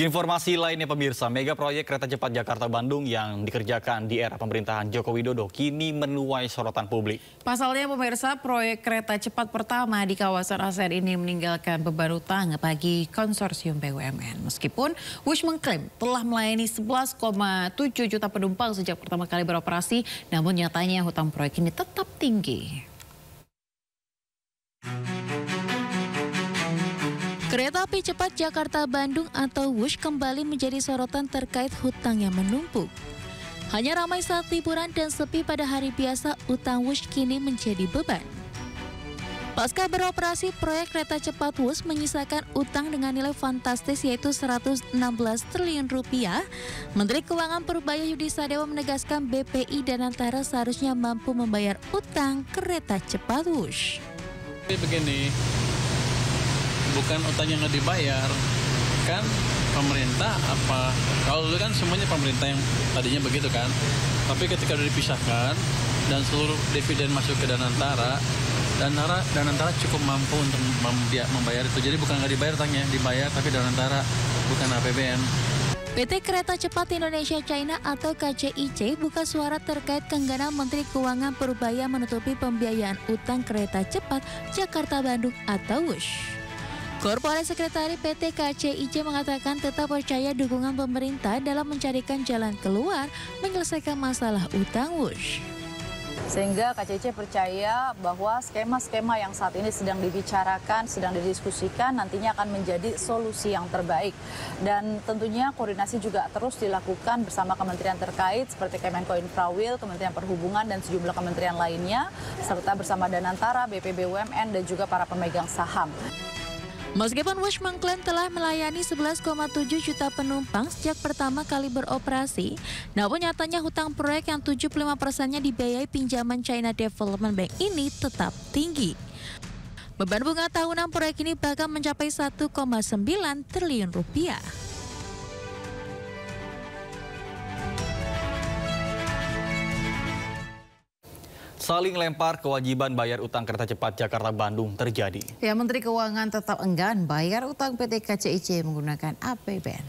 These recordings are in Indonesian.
Informasi lainnya pemirsa, mega proyek kereta cepat Jakarta-Bandung yang dikerjakan di era pemerintahan Joko Widodo kini menuai sorotan publik. Pasalnya pemirsa, proyek kereta cepat pertama di kawasan ASEAN ini meninggalkan beban utang bagi konsorsium BUMN. Meskipun Wush mengklaim telah melayani 11,7 juta penumpang sejak pertama kali beroperasi, namun nyatanya hutang proyek ini tetap tinggi. Kereta api cepat Jakarta-Bandung atau Wush kembali menjadi sorotan terkait hutang yang menumpuk. Hanya ramai saat liburan dan sepi pada hari biasa, utang Wush kini menjadi beban. Pasca beroperasi, proyek kereta cepat Wush menyisakan utang dengan nilai fantastis yaitu 116 triliun rupiah. Menteri Keuangan Purbaya Yudisadewa menegaskan BPI dan Antara seharusnya mampu membayar utang kereta cepat Wush. Begini, bukan utang yang nggak dibayar, kan pemerintah apa, kalau dulu kan semuanya pemerintah yang tadinya begitu kan, tapi ketika udah dipisahkan dan seluruh dividen masuk ke Danantara, Danantara cukup mampu untuk membayar itu, jadi bukan nggak dibayar utangnya, dibayar tapi Danantara bukan APBN. PT Kereta Cepat Indonesia China atau KCIC buka suara terkait keengganan Menteri Keuangan Purbaya menutupi pembiayaan utang kereta cepat Jakarta-Bandung atau Wush. Korporat Sekretari PT KCIC mengatakan tetap percaya dukungan pemerintah dalam mencarikan jalan keluar menyelesaikan masalah utang Wush. Sehingga KCIC percaya bahwa skema-skema yang saat ini sedang dibicarakan, sedang didiskusikan nantinya akan menjadi solusi yang terbaik. Dan tentunya koordinasi juga terus dilakukan bersama kementerian terkait seperti Kemenko Infrawil, Kementerian Perhubungan dan sejumlah kementerian lainnya, serta bersama Danantara, BP BUMN dan juga para pemegang saham. Meskipun Wush mengklaim telah melayani 11,7 juta penumpang sejak pertama kali beroperasi, namun nyatanya hutang proyek yang 75%-nya dibiayai pinjaman China Development Bank ini tetap tinggi. Beban bunga tahunan proyek ini bahkan mencapai 1,9 triliun rupiah. Saling lempar kewajiban bayar utang kereta cepat Jakarta-Bandung terjadi. Ya, Menteri Keuangan tetap enggan bayar utang PT KCIC menggunakan APBN.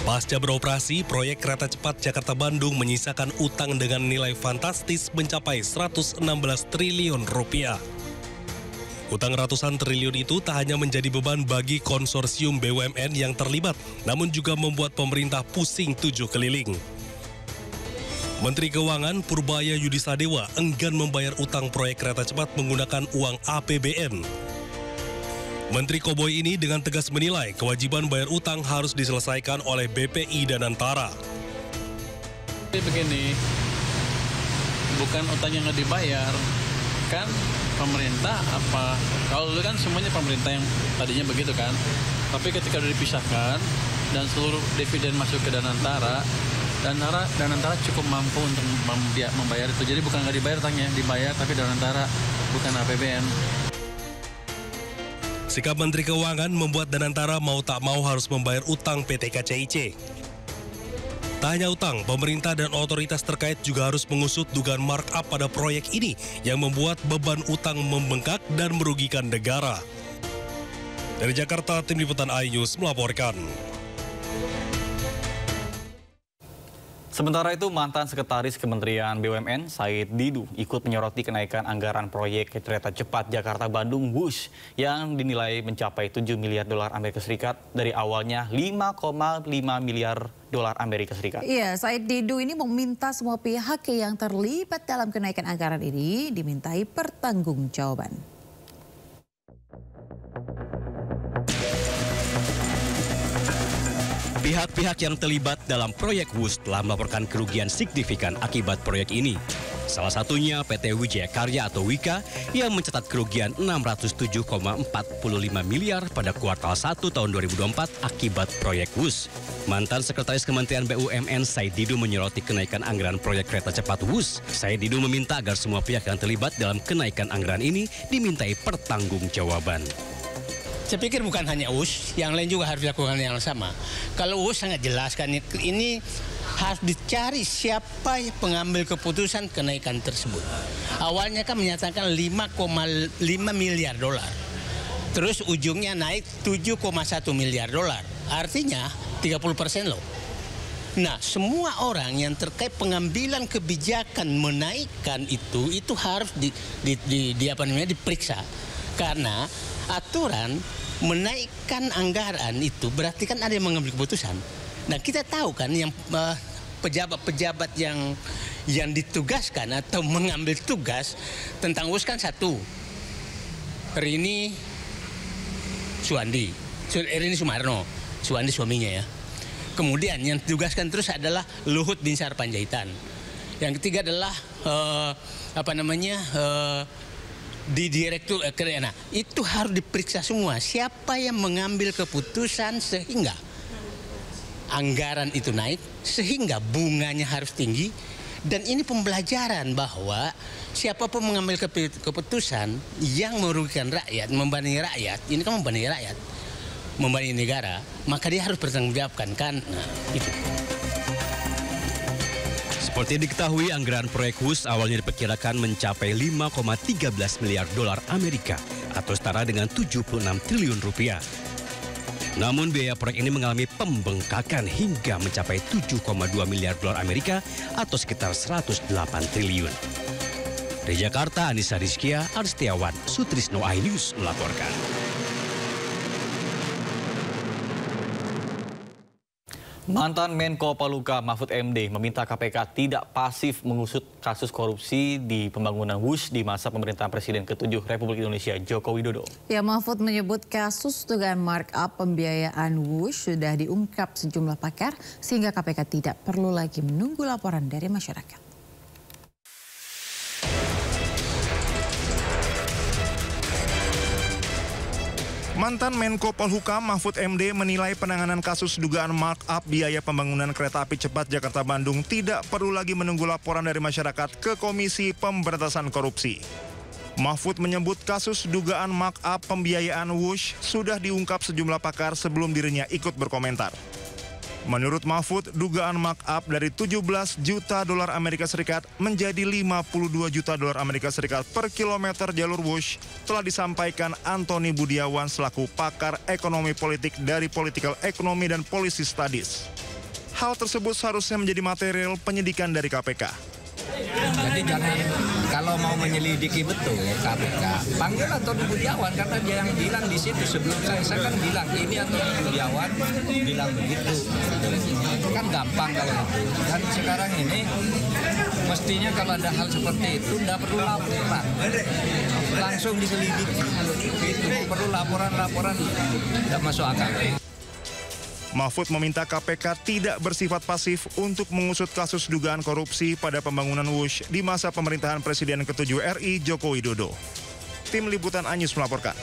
Pasca beroperasi, proyek kereta cepat Jakarta-Bandung menyisakan utang dengan nilai fantastis mencapai 116 triliun rupiah. Utang ratusan triliun itu tak hanya menjadi beban bagi konsorsium BUMN yang terlibat, namun juga membuat pemerintah pusing tujuh keliling. Menteri Keuangan Purbaya Yudisadewa enggan membayar utang proyek kereta cepat menggunakan uang APBN. Menteri Koboi ini dengan tegas menilai kewajiban bayar utang harus diselesaikan oleh BPI dan Antara. Begini, bukan utang yang nggak dibayar, kan pemerintah apa, kalau dulu kan semuanya pemerintah yang tadinya begitu kan, tapi ketika udah dipisahkan dan seluruh dividen masuk ke Danantara cukup mampu untuk membayar itu, jadi bukan nggak dibayar utangnya, dibayar tapi Danantara bukan APBN. Sikap Menteri Keuangan membuat Danantara mau tak mau harus membayar utang PT KCIC. Tak hanya utang, pemerintah dan otoritas terkait juga harus mengusut dugaan markup pada proyek ini yang membuat beban utang membengkak dan merugikan negara. Dari Jakarta, Tim Liputan iNews melaporkan. Sementara itu, mantan Sekretaris Kementerian BUMN Said Didu ikut menyoroti kenaikan anggaran proyek kereta cepat Jakarta-Bandung Wush yang dinilai mencapai 7 miliar dolar Amerika Serikat dari awalnya 5,5 miliar dolar Amerika Serikat. Iya, Said Didu ini meminta semua pihak yang terlibat dalam kenaikan anggaran ini dimintai pertanggungjawaban. Pihak-pihak yang terlibat dalam proyek Wush telah melaporkan kerugian signifikan akibat proyek ini. Salah satunya PT Wijaya Karya atau Wika yang mencatat kerugian 607,45 miliar pada kuartal 1 tahun 2024 akibat proyek Wush. Mantan Sekretaris Kementerian BUMN Said Didu menyoroti kenaikan anggaran proyek kereta cepat Wush. Said Didu meminta agar semua pihak yang terlibat dalam kenaikan anggaran ini dimintai pertanggungjawaban. Saya pikir bukan hanya UUS, yang lain juga harus dilakukan yang sama. Kalau UUS sangat jelas kan ini harus dicari siapa yang pengambil keputusan kenaikan tersebut. Awalnya kan menyatakan 5,5 miliar dolar. Terus ujungnya naik 7,1 miliar dolar. Artinya 30% loh. Nah, semua orang yang terkait pengambilan kebijakan menaikkan itu harus diperiksa. Karena aturan menaikkan anggaran itu berarti kan ada yang mengambil keputusan. Nah, kita tahu kan yang pejabat-pejabat yang ditugaskan atau mengambil tugas tentang UUS kan satu. Rini Sumarno, Suwandi suaminya ya. Kemudian yang ditugaskan terus adalah Luhut Binsar Panjaitan. Yang ketiga adalah di direktur nah, itu harus diperiksa semua siapa yang mengambil keputusan sehingga anggaran itu naik, sehingga bunganya harus tinggi. Dan ini pembelajaran bahwa siapapun mengambil keputusan yang merugikan rakyat, membebani rakyat, ini kan membebani rakyat, membebani negara, maka dia harus bertanggungjawabkan kan. Nah, itu. Seperti diketahui, anggaran proyek WUS awalnya diperkirakan mencapai 5,13 miliar dolar Amerika atau setara dengan 76 triliun rupiah. Namun biaya proyek ini mengalami pembengkakan hingga mencapai 7,2 miliar dolar Amerika atau sekitar 108 triliun. Dari Jakarta, Anissa Rizkia, Arstiawan, Sutrisno iNews melaporkan. Mantan Menko Polhukam Mahfud MD meminta KPK tidak pasif mengusut kasus korupsi di pembangunan WUS di masa pemerintahan Presiden ke-7 Republik Indonesia Joko Widodo. Ya, Mahfud menyebut kasus dugaan markup pembiayaan WUS sudah diungkap sejumlah pakar sehingga KPK tidak perlu lagi menunggu laporan dari masyarakat. Mantan Menko Polhukam Mahfud MD menilai penanganan kasus dugaan markup biaya pembangunan kereta api cepat Jakarta-Bandung tidak perlu lagi menunggu laporan dari masyarakat ke Komisi Pemberantasan Korupsi. Mahfud menyebut kasus dugaan markup pembiayaan WUS sudah diungkap sejumlah pakar sebelum dirinya ikut berkomentar. Menurut Mahfud, dugaan markup dari 17 juta dolar Amerika Serikat menjadi 52 juta dolar Amerika Serikat per kilometer jalur WUS telah disampaikan Antoni Budiawan selaku pakar ekonomi politik dari Political Economy dan Policy Studies. Hal tersebut seharusnya menjadi material penyidikan dari KPK. Jadi jangan, kalau mau menyelidiki betul KPK, panggil Antoni Budiawan karena dia yang bilang di situ sebelum saya kan bilang ini Antoni Budiawan bilang begitu. Kan gampang kalau itu. Dan sekarang ini mestinya kalau ada hal seperti itu tidak perlu laporan, langsung diselidiki. Itu perlu laporan tidak masuk akal. Mahfud meminta KPK tidak bersifat pasif untuk mengusut kasus dugaan korupsi pada pembangunan WUS di masa pemerintahan Presiden ke-7 RI Joko Widodo. Tim Liputan iNews melaporkan.